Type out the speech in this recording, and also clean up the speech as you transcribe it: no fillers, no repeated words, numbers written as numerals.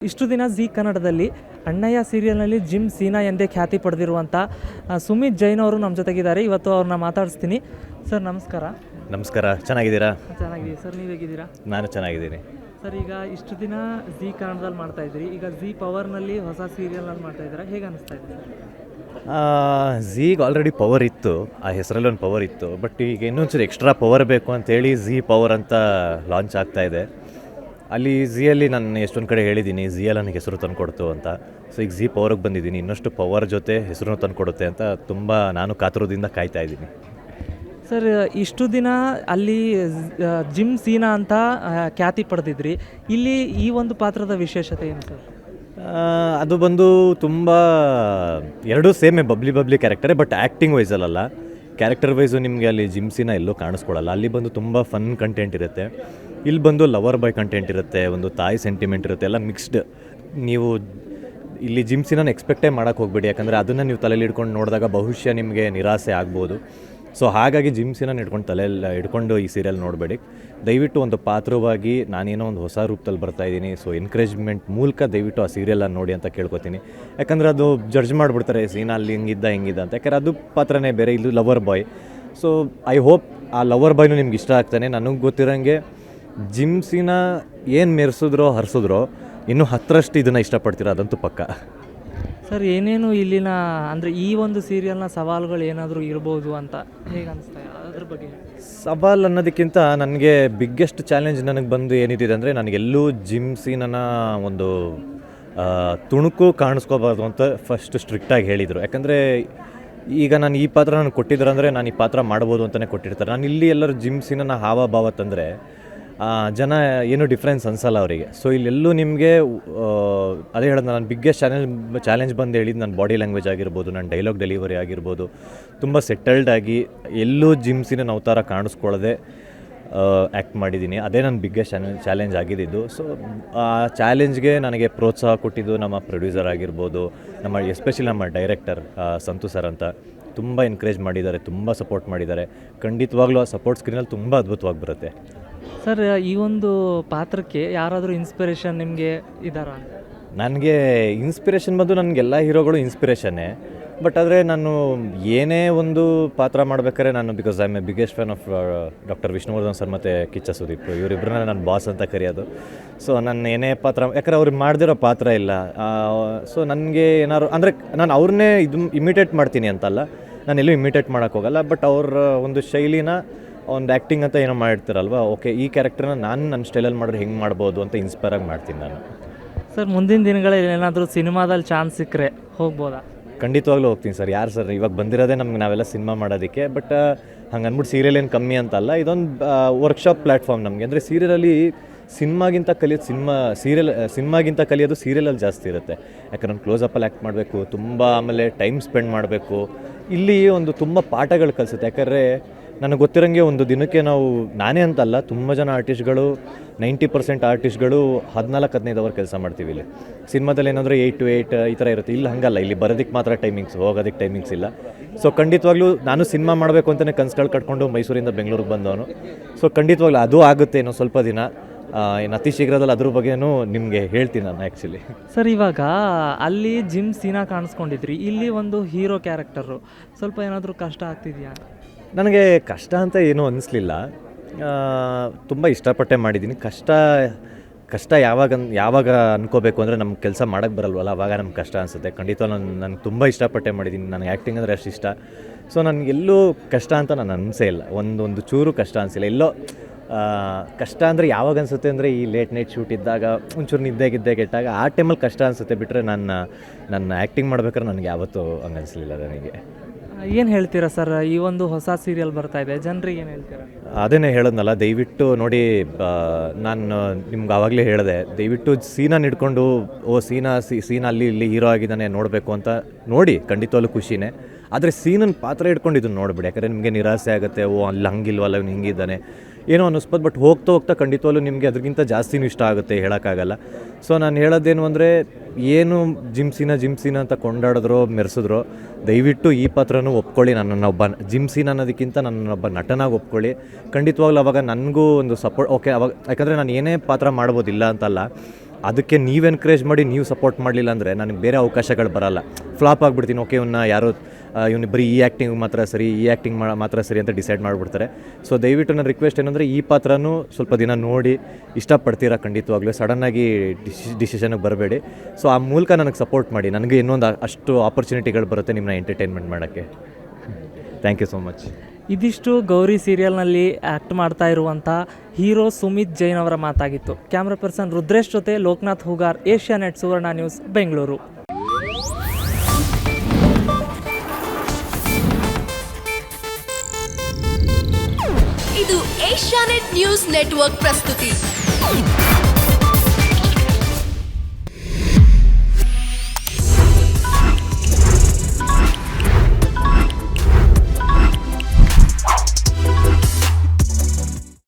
ಇಷ್ಟು ದಿನ ಜಿ ಕನ್ನಡದಲ್ಲಿ ಅಣ್ಣಯ್ಯ ಸೀರಿಯಲ್ನಲ್ಲಿ ಜಿಮ್ ಸೀನಾ ಎಂದೇ ಖ್ಯಾತಿ ಪಡೆದಿರುವಂಥ ಸುಮಿತ್ ಜೈನ್ ಅವರು ನಮ್ಮ ಜೊತೆಗಿದ್ದಾರೆ. ಇವತ್ತು ಅವ್ರನ್ನ ಮಾತಾಡಿಸ್ತೀನಿ. ಸರ್ ನಮಸ್ಕಾರ. ನಮಸ್ಕಾರ, ಚೆನ್ನಾಗಿದ್ದೀರಾ? ಚೆನ್ನಾಗಿದ್ದೀವಿ ಸರ್, ನೀವು ಹೇಗಿದ್ದೀರಾ? ನಾನು ಚೆನ್ನಾಗಿದ್ದೀನಿ ಸರ್. ಈಗ ಇಷ್ಟು ದಿನ ಜಿ ಕನ್ನಡದಲ್ಲಿ ಮಾಡ್ತಾ ಇದ್ದೀರಿ, ಈಗ ಜಿ ಪವರ್ನಲ್ಲಿ ಹೊಸ ಸೀರಿಯಲ್ನಲ್ಲಿ ಮಾಡ್ತಾ ಇದ್ದೀರಾ, ಹೇಗೆ ಅನಿಸ್ತಾ ಇದೆ? ಝೀಗೆ ಆಲ್ರೆಡಿ ಪವರ್ ಇತ್ತು, ಆ ಹೆಸರಲ್ಲಿ ಒಂದು ಪವರ್ ಇತ್ತು. ಬಟ್ ಈಗ ಇನ್ನೊಂಚೂರು ಎಕ್ಸ್ಟ್ರಾ ಪವರ್ ಬೇಕು ಅಂತೇಳಿ ಝೀ ಪವರ್ ಅಂತ ಲಾಂಚ್ ಆಗ್ತಾ ಇದೆ. ಅಲ್ಲಿ ಝೀಯಲ್ಲಿ ನಾನು ಎಷ್ಟೊಂದು ಕಡೆ ಹೇಳಿದ್ದೀನಿ, ಝೀಯಲ್ಲಿ ನನಗೆ ಹೆಸರು ತಂದುಕೊಡ್ತು ಅಂತ. ಸೊ ಈಗ ಝೀ ಪವರ್ಗೆ ಬಂದಿದ್ದೀನಿ, ಇನ್ನಷ್ಟು ಪವರ್ ಜೊತೆ ಹೆಸರು ತಂದುಕೊಡುತ್ತೆ ಅಂತ ತುಂಬ ನಾನು ಕಾತುರದಿಂದ ಕಾಯ್ತಾ ಇದ್ದೀನಿ. ಸರ್, ಇಷ್ಟು ದಿನ ಅಲ್ಲಿ ಜಿಮ್ ಸೀನಾ ಅಂತ ಖ್ಯಾತಿ ಪಡೆದಿದ್ರಿ, ಇಲ್ಲಿ ಈ ಒಂದು ಪಾತ್ರದ ವಿಶೇಷತೆ ಏನು ಸರ್? ಅದು ಬಂದು ತುಂಬ ಎರಡೂ ಸೇಮೇ, ಬಬ್ಲಿ ಕ್ಯಾರೆಕ್ಟರೇ. ಬಟ್ ಆ್ಯಕ್ಟಿಂಗ್ ವೈಸಲ್ಲ, ಕ್ಯಾರೆಕ್ಟರ್ ವೈಸು ನಿಮಗೆ ಅಲ್ಲಿ ಜಿಮ್ಸಿನ ಎಲ್ಲೂ ಕಾಣಿಸ್ಕೊಳ್ಳಲ್ಲ. ಅಲ್ಲಿ ಬಂದು ತುಂಬ ಫನ್ ಕಂಟೆಂಟ್ ಇರುತ್ತೆ, ಇಲ್ಲಿ ಬಂದು ಲವರ್ ಬಾಯ್ ಕಂಟೆಂಟ್ ಇರುತ್ತೆ, ಒಂದು ತಾಯಿ ಸೆಂಟಿಮೆಂಟ್ ಇರುತ್ತೆ, ಎಲ್ಲ ಮಿಕ್ಸ್ಡ್. ನೀವು ಇಲ್ಲಿ ಜಿಮ್ಸಿನ ಎಕ್ಸ್ಪೆಕ್ಟೇ ಮಾಡೋಕ್ಕೆ ಹೋಗ್ಬೇಡಿ, ಯಾಕಂದರೆ ಅದನ್ನು ನೀವು ತಲೆಯಲ್ಲಿ ಇಟ್ಕೊಂಡು ನೋಡಿದಾಗ ಬಹುಶಃ ನಿಮಗೆ ನಿರಾಸೆ ಆಗ್ಬೋದು. ಸೊ ಹಾಗಾಗಿ ಜಿಮ್ಸಿನ ಇಟ್ಕೊಂಡು ಈ ಸೀರಿಯಲ್ ನೋಡಬೇಡಿ. ದಯವಿಟ್ಟು ಒಂದು ಪಾತ್ರವಾಗಿ ನಾನೇನೋ ಒಂದು ಹೊಸ ರೂಪದಲ್ಲಿ ಬರ್ತಾಯಿದ್ದೀನಿ. ಸೊ ಎನ್ಕರೇಜ್ಮೆಂಟ್ ಮೂಲಕ ದಯವಿಟ್ಟು ಆ ಸೀರಿಯಲನ್ನು ನೋಡಿ ಅಂತ ಕೇಳ್ಕೊತೀನಿ. ಯಾಕಂದರೆ ಅದು ಜಡ್ಜ್ ಮಾಡಿಬಿಡ್ತಾರೆ, ಸೀನಾ ಅಲ್ಲಿ ಹಿಂಗಿದ್ದ ಅಂತ. ಯಾಕಂದರೆ ಅದು ಪಾತ್ರನೇ ಬೇರೆ, ಇದು lover boy. So I hope ಆ ಲವರ್ ಬಾಯ್ನು ನಿಮ್ಗೆ ಇಷ್ಟ ಆಗ್ತಾನೆ. ನನಗೆ ಗೊತ್ತಿರೋಂಗೆ ಜಿಮ್ಸಿನ ಏನು ಮೆರೆಸಿದ್ರೋ ಹರಿಸಿದ್ರೋ ಇನ್ನೂ 10ರಷ್ಟು ಇದನ್ನು ಇಷ್ಟಪಡ್ತೀರಾ, ಅದಂತೂ ಪಕ್ಕ. ಸರ್, ಏನೇನು ಇಲ್ಲಿನ ಅಂದರೆ ಈ ಒಂದು ಸೀರಿಯಲ್ನ ಸವಾಲುಗಳು ಏನಾದರೂ ಇರ್ಬೋದು ಅಂತ ಹೇಗೆ ಅನಿಸ್ತಾ ಇದೆ, ಅದ್ರ ಬಗ್ಗೆ? ಸವಾಲು ಅನ್ನೋದಕ್ಕಿಂತ ನನಗೆ ಬಿಗ್ಗೆಸ್ಟ್ ಚಾಲೆಂಜ್ ನನಗೆ ಬಂದು ಏನಿದೆ ಅಂದರೆ, ನನಗೆಲ್ಲೂ ಜಿಮ್ಸಿನ ಒಂದು ತುಣುಕು ಕಾಣಿಸ್ಕೋಬಾರ್ದು ಅಂತ ಫಸ್ಟ್ ಸ್ಟ್ರಿಕ್ಟಾಗಿ ಹೇಳಿದರು. ಯಾಕಂದರೆ ಈಗ ನಾನು ಈ ಪಾತ್ರ ನನಗೆ ಕೊಟ್ಟಿದ್ರು ಅಂದರೆ ನಾನು ಈ ಪಾತ್ರ ಮಾಡ್ಬೋದು ಅಂತಲೇ ಕೊಟ್ಟಿರ್ತಾರೆ. ನಾನು ಇಲ್ಲಿ ಎಲ್ಲರೂ ಜಿಮ್ಸಿನ ಹಾವಭಾವ ತಂದರೆ ಜನ ಏನೂ ಡಿಫ್ರೆನ್ಸ್ ಅನಿಸಲ್ಲ ಅವರಿಗೆ. ಸೊ ಇಲ್ಲೆಲ್ಲೂ ನಿಮಗೆ ಅದೇ ಹೇಳೋದು, ನಾನು ಬಿಗ್ಗೆಸ್ಟ್ ಚಾಲೆಂಜ್ ಬಂದು ಹೇಳಿದ್ದು ನನ್ನ ಬಾಡಿ ಲ್ಯಾಂಗ್ವೇಜ್ ಆಗಿರ್ಬೋದು, ನನ್ನ ಡೈಲಾಗ್ ಡೆಲಿವರಿ ಆಗಿರ್ಬೋದು, ತುಂಬ ಸೆಟಲ್ಡ್ ಆಗಿ ಎಲ್ಲೂ ಜಿಮ್ಸಿನ ಅವತಾರ ಕಾಣಿಸ್ಕೊಳ್ಳದೆ ಆ್ಯಕ್ಟ್ ಮಾಡಿದ್ದೀನಿ. ಅದೇ ನನ್ನ ಬಿಗ್ಗೆಸ್ಟ್ ಚಾಲೆಂಜ್ ಆಗಿದ್ದು. ಸೊ ಆ ಚಾಲೆಂಜ್ಗೆ ನನಗೆ ಪ್ರೋತ್ಸಾಹ ಕೊಟ್ಟಿದ್ದು ನಮ್ಮ ಪ್ರೊಡ್ಯೂಸರ್ ಆಗಿರ್ಬೋದು, ಎಸ್ಪೆಷಲಿ ನಮ್ಮ ಡೈರೆಕ್ಟರ್ ಸಂತು ಸರ್ ಅಂತ ತುಂಬ ಎನ್ಕರೇಜ್ ಮಾಡಿದ್ದಾರೆ, ತುಂಬ ಸಪೋರ್ಟ್ ಮಾಡಿದ್ದಾರೆ. ಖಂಡಿತವಾಗ್ಲೂ ಆ ಸಪೋರ್ಟ್ ಸ್ಕ್ರೀನಲ್ಲಿ ತುಂಬ ಅದ್ಭುತವಾಗಿ ಬರುತ್ತೆ. ಸರ್, ಈ ಒಂದು ಪಾತ್ರಕ್ಕೆ ಯಾರಾದರೂ ಇನ್ಸ್ಪಿರೇಷನ್ ನಿಮಗೆ ಇದ್ದಾರಾ? ನನಗೆ ಇನ್ಸ್ಪಿರೇಷನ್ ಬಂದು ನನಗೆಲ್ಲ ಹೀರೋಗಳು ಇನ್ಸ್ಪಿರೇಷನ್ನೇ. ಬಟ್ ಆದರೆ ನಾನು ಏನೇ ಒಂದು ಪಾತ್ರ ಮಾಡ್ಬೇಕಾದ್ರೆ ನಾನು, because I am A biggest fan of doctor Vishnuvardhan sir ಮತ್ತು ಕಿಚ್ಚ ಸುದೀಪ್, ಇವರಿಬ್ಬರನ್ನ ನನ್ನ ಬಾಸ್ ಅಂತ ಕರೆಯೋದು. ಸೊ ನನ್ನ ಏನೇ ಪಾತ್ರ, ಯಾಕಂದರೆ ಅವ್ರಿಗೆ ಮಾಡದಿರೋ ಪಾತ್ರ ಇಲ್ಲ. ಸೊ ನನಗೆ ಏನಾದ್ರು ಅಂದರೆ ನಾನು ಅವ್ರನ್ನೇ ಇಮಿಟೇಟ್ ಮಾಡ್ತೀನಿ ಅಂತಲ್ಲ, ನಾನು ಎಲ್ಲೂ ಇಮಿಟೇಟ್ ಮಾಡೋಕ್ಕೋಗಲ್ಲ. ಬಟ್ ಅವ್ರ ಒಂದು ಶೈಲಿನ, ಒಂದು ಆ್ಯಕ್ಟಿಂಗ್ ಅಂತ ಏನೋ ಮಾಡಿರ್ತಾರಲ್ವ, ಓಕೆ ಈ ಕ್ಯಾರೆಕ್ಟರ್ನ ನಾನು ನನ್ನ ಸ್ಟೈಲಲ್ಲಿ ಮಾಡಿದ್ರೆ ಹೆಂಗೆ ಮಾಡ್ಬೋದು ಅಂತ ಇನ್ಸ್ಪೈರ್ ಆಗಿ ಮಾಡ್ತೀನಿ ನಾನು. ಸರ್, ಮುಂದಿನ ದಿನಗಳಲ್ಲಿ ಏನಾದರೂ ಸಿನಿಮಾದಲ್ಲಿ ಚಾನ್ಸ್ ಸಿಕ್ಕರೆ ಹೋಗ್ಬೋದಾ? ಖಂಡಿತವಾಗ್ಲೂ ಹೋಗ್ತೀನಿ ಸರ್. ಯಾರು ಸರ್, ಇವಾಗ ಬಂದಿರೋದೇ ನಮ್ಗೆ ನಾವೆಲ್ಲ ಸಿನಿಮಾ ಮಾಡೋದಕ್ಕೆ. ಬಟ್ ಹಂಗೆ ಅಂದ್ಬಿಟ್ಟು ಸೀರಿಯಲ್ ಏನು ಕಮ್ಮಿ ಅಂತಲ್ಲ, ಇದೊಂದು ವರ್ಕ್ಶಾಪ್ ಪ್ಲ್ಯಾಟ್ಫಾರ್ಮ್ ನಮಗೆ. ಅಂದರೆ ಸೀರಿಯಲಲ್ಲಿ ಸಿನಿಮಾಗಿಂತ ಕಲಿಯೋದು ಸೀರಿಯಲಲ್ಲಿ ಜಾಸ್ತಿ ಇರುತ್ತೆ. ಯಾಕಂದ್ರೆ ಒಂದು ಕ್ಲೋಸಪ್ಪಲ್ಲಿ ಆ್ಯಕ್ಟ್ ಮಾಡಬೇಕು, ತುಂಬ ಆಮೇಲೆ ಟೈಮ್ ಸ್ಪೆಂಡ್ ಮಾಡಬೇಕು. ಇಲ್ಲಿ ಒಂದು ತುಂಬ ಪಾಠಗಳು ಕಲಿಸುತ್ತೆ. ಯಾಕಂದರೆ ನನಗೆ ಗೊತ್ತಿರೋಂಗೆ ಒಂದು ದಿನಕ್ಕೆ ನಾವು, ನಾನೇ ಅಂತಲ್ಲ, ತುಂಬ ಜನ ಆರ್ಟಿಸ್ಟ್ಗಳು 90% ಆರ್ಟಿಸ್ಟ್ಗಳು 14-15 ಅವರ್ ಕೆಲಸ ಮಾಡ್ತೀವಿ. ಇಲ್ಲಿ ಸಿನಿಮಾದಲ್ಲಿ ಏನಾದರೂ 8 to 8 ಈ ಥರ ಇರುತ್ತೆ. ಇಲ್ಲಿ ಹಂಗಲ್ಲ, ಇಲ್ಲಿ ಬರೋದಕ್ಕೆ ಮಾತ್ರ ಟೈಮಿಂಗ್ಸ್, ಹೋಗೋದಕ್ಕೆ ಟೈಮಿಂಗ್ಸ್ ಇಲ್ಲ. ಸೊ ಖಂಡಿತವಾಗ್ಲೂ ನಾನು ಸಿನಿಮಾ ಮಾಡಬೇಕು ಅಂತಲೇ ಕನಸುಗಳು ಕಟ್ಕೊಂಡು ಮೈಸೂರಿಂದ ಬೆಂಗಳೂರಿಗೆ ಬಂದವನು. ಸೊ ಖಂಡಿತವಾಗ್ಲೂ ಅದು ಆಗುತ್ತೆ ಇನ್ನೂ ಸ್ವಲ್ಪ ದಿನ. ಇನ್ನು ಅತಿ ಶೀಘ್ರದಲ್ಲಿ ಅದ್ರ ಬಗ್ಗೆನೂ ನಿಮಗೆ ಹೇಳ್ತೀನಿ ನಾನು ಆ್ಯಕ್ಚುಲಿ. ಸರ್, ಇವಾಗ ಅಲ್ಲಿ ಜಿಮ್ ಸೀನಾ ಕಾಣಿಸ್ಕೊಂಡಿದ್ರಿ, ಇಲ್ಲಿ ಒಂದು ಹೀರೋ ಕ್ಯಾರೆಕ್ಟರು, ಸ್ವಲ್ಪ ಏನಾದರೂ ಕಷ್ಟ ಆಗ್ತಿದೆಯಾ? ನನಗೆ ಕಷ್ಟ ಅಂತ ಏನೂ ಅನ್ನಿಸ್ಲಿಲ್ಲ. ತುಂಬ ಇಷ್ಟಪಟ್ಟೆ ಮಾಡಿದ್ದೀನಿ. ಕಷ್ಟ ಯಾವಾಗ ಅನ್ಕೋಬೇಕು ಅಂದರೆ ನಮ್ಗೆ ಕೆಲಸ ಮಾಡೋಕ್ಕೆ ಬರಲ್ವಲ್ಲ, ಆವಾಗ ನಮ್ಗೆ ಕಷ್ಟ ಅನಿಸುತ್ತೆ. ಖಂಡಿತ ನಾನು ತುಂಬ ಇಷ್ಟಪಟ್ಟೆ ಮಾಡಿದ್ದೀನಿ. ನನಗೆ ಆ್ಯಕ್ಟಿಂಗ್ ಅಂದರೆ ಅಷ್ಟು ಇಷ್ಟ. ಸೊ ನನಗೆಲ್ಲೂ ಕಷ್ಟ ಅಂತ ನಾನು ಅನಿಸೇ ಇಲ್ಲ, ಒಂದು ಚೂರು ಕಷ್ಟ ಅನಿಸಿಲ್ಲ. ಎಲ್ಲೋ ಕಷ್ಟ ಅಂದರೆ ಯಾವಾಗ ಅನಿಸುತ್ತೆ ಅಂದರೆ ಈ ಲೇಟ್ ನೈಟ್ ಶೂಟ್ ಇದ್ದಾಗ, ಒಂಚೂರು ನಿದ್ದೆ ಕೆಟ್ಟಾಗ, ಆ ಟೈಮಲ್ಲಿ ಕಷ್ಟ ಅನಿಸುತ್ತೆ. ಬಿಟ್ಟರೆ ನನ್ನ ಆ್ಯಕ್ಟಿಂಗ್ ಮಾಡ್ಬೇಕಾದ್ರೆ ನನಗೆ ಯಾವತ್ತೂ ಹಂಗೆ ಅನಿಸಲಿಲ್ಲ. ನನಗೆ ಏನು ಹೇಳ್ತೀರಾ ಸರ್, ಈ ಒಂದು ಹೊಸ ಸೀರಿಯಲ್ ಬರ್ತಾ ಇದೆ, ಜನರಿಗೆ ಏನು ಹೇಳ್ತೀರಾ? ಅದೇನೇ ಹೇಳೋದ್ನಲ್ಲ, ದಯವಿಟ್ಟು ನೋಡಿ. ನಾನು ನಿಮ್ಗೆ ಆವಾಗಲೇ ಹೇಳಿದೆ, ದಯವಿಟ್ಟು ಸೀನಾ ಹಿಡ್ಕೊಂಡು ಸೀನಾ ಅಲ್ಲಿ ಇಲ್ಲಿ ಹೀರೋ ಆಗಿದ್ದಾನೆ ನೋಡಬೇಕು ಅಂತ ನೋಡಿ. ಖಂಡಿತವಾಗ್ಲೂ ಖುಷಿನೇ. ಆದರೆ ಸೀನನ್ನು ಪಾತ್ರ ಹಿಡ್ಕೊಂಡು ಇದನ್ನು ನೋಡಿಬಿಡಿ. ಯಾಕಂದರೆ ನಿಮಗೆ ನಿರಾಸೆ ಆಗುತ್ತೆ, ಅಲ್ಲಿ ಹಂಗಿಲ್ವಲ್ಲ, ಅವ್ನು ಹಿಂಗಿದ್ದಾನೆ ಏನೋ ಅನ್ನಿಸ್ಬೋದು. ಬಟ್ ಹೋಗ್ತಾ ಖಂಡಿತವಾಗ್ಲೂ ನಿಮಗೆ ಅದಕ್ಕಿಂತ ಜಾಸ್ತಿನೂ ಇಷ್ಟ ಆಗುತ್ತೆ, ಹೇಳೋಕ್ಕಾಗಲ್ಲ. ಸೊ ನಾನು ಹೇಳೋದೇನು ಅಂದರೆ, ಏನು ಜಿಮ್ಸೀನ ಅಂತ ಕೊಂಡಾಡಿದ್ರೋ ಮೆರೆಸಿದ್ರೋ, ದಯವಿಟ್ಟು ಈ ಪಾತ್ರನೂ ಒಪ್ಕೊಳ್ಳಿ. ನನ್ನನ್ನೊಬ್ಬ ಜಿಮ್ಸೀನ ಅನ್ನೋದಕ್ಕಿಂತ ನನ್ನೊಬ್ಬ ನಟನಾಗಿ ಒಪ್ಕೊಳ್ಳಿ. ಖಂಡಿತವಾಗ್ಲೂ ಅವಾಗ ನನಗೂ ಒಂದು ಸಪೋರ್ಟ್. ಓಕೆ, ಅವಾಗ ಯಾಕಂದರೆ ನಾನು ಏನೇ ಪಾತ್ರ ಮಾಡ್ಬೋದಿಲ್ಲ ಅಂತಲ್ಲ, ಅದಕ್ಕೆ ನೀವು ಎನ್ಕರೇಜ್ ಮಾಡಿ ನೀವು ಸಪೋರ್ಟ್ ಮಾಡಲಿಲ್ಲ ಅಂದರೆ ನನಗೆ ಬೇರೆ ಅವಕಾಶಗಳು ಬರಲ್ಲ, ಫ್ಲಾಪ್ ಆಗಿಬಿಡ್ತೀನಿ. ಓಕೆ, ಇವನ್ನ ಯಾರೋ ಇವನು ಬರೀ ಈ ಆ್ಯಕ್ಟಿಂಗ್ ಮಾತ್ರ ಸರಿ, ಈ ಆ್ಯಕ್ಟಿಂಗ್ ಮಾತ್ರ ಸರಿ ಅಂತ ಡಿಸೈಡ್ ಮಾಡಿಬಿಡ್ತಾರೆ. ಸೊ ದಯವಿಟ್ಟು ನನ್ನ ರಿಕ್ವೆಸ್ಟ್ ಏನಂದರೆ ಈ ಪಾತ್ರನೂ ಸ್ವಲ್ಪ ದಿನ ನೋಡಿ ಇಷ್ಟಪಡ್ತೀರಾ ಖಂಡಿತವಾಗ್ಲೂ, ಸಡನ್ನಾಗಿ ಡಿಸಿಷನ್ಗೆ ಬರಬೇಡಿ. ಸೊ ಆ ಮೂಲಕ ನನಗೆ ಸಪೋರ್ಟ್ ಮಾಡಿ, ನನಗೆ ಇನ್ನೊಂದು ಅಷ್ಟು ಆಪರ್ಚುನಿಟಿಗಳು ಬರುತ್ತೆ ನಿಮ್ಮನ್ನ ಎಂಟರ್ಟೈನ್ಮೆಂಟ್ ಮಾಡೋಕ್ಕೆ. Thank you so much. ಇದಿಷ್ಟು ಗೌರಿ ಸೀರಿಯಲ್ನಲ್ಲಿ ಆ್ಯಕ್ಟ್ ಮಾಡ್ತಾ ಇರುವಂಥ ಹೀರೋ ಸುಮಿತ್ ಜೈನ್ ಅವರ ಮಾತಾಗಿತ್ತು. ಕ್ಯಾಮ್ರಾ ಪರ್ಸನ್ ರುದ್ರೇಶ್ ಜೊತೆ ಲೋಕನಾಥ್ ಹುಗಾರ್, ಏಷ್ಯಾನೆಟ್ ಸುವರ್ಣ ನ್ಯೂಸ್, ಬೆಂಗಳೂರು. ಇದು ಏಷ್ಯಾನೆಟ್ ನ್ಯೂಸ್ ನೆಟ್ವರ್ಕ್ ಪ್ರಸ್ತುತಿ.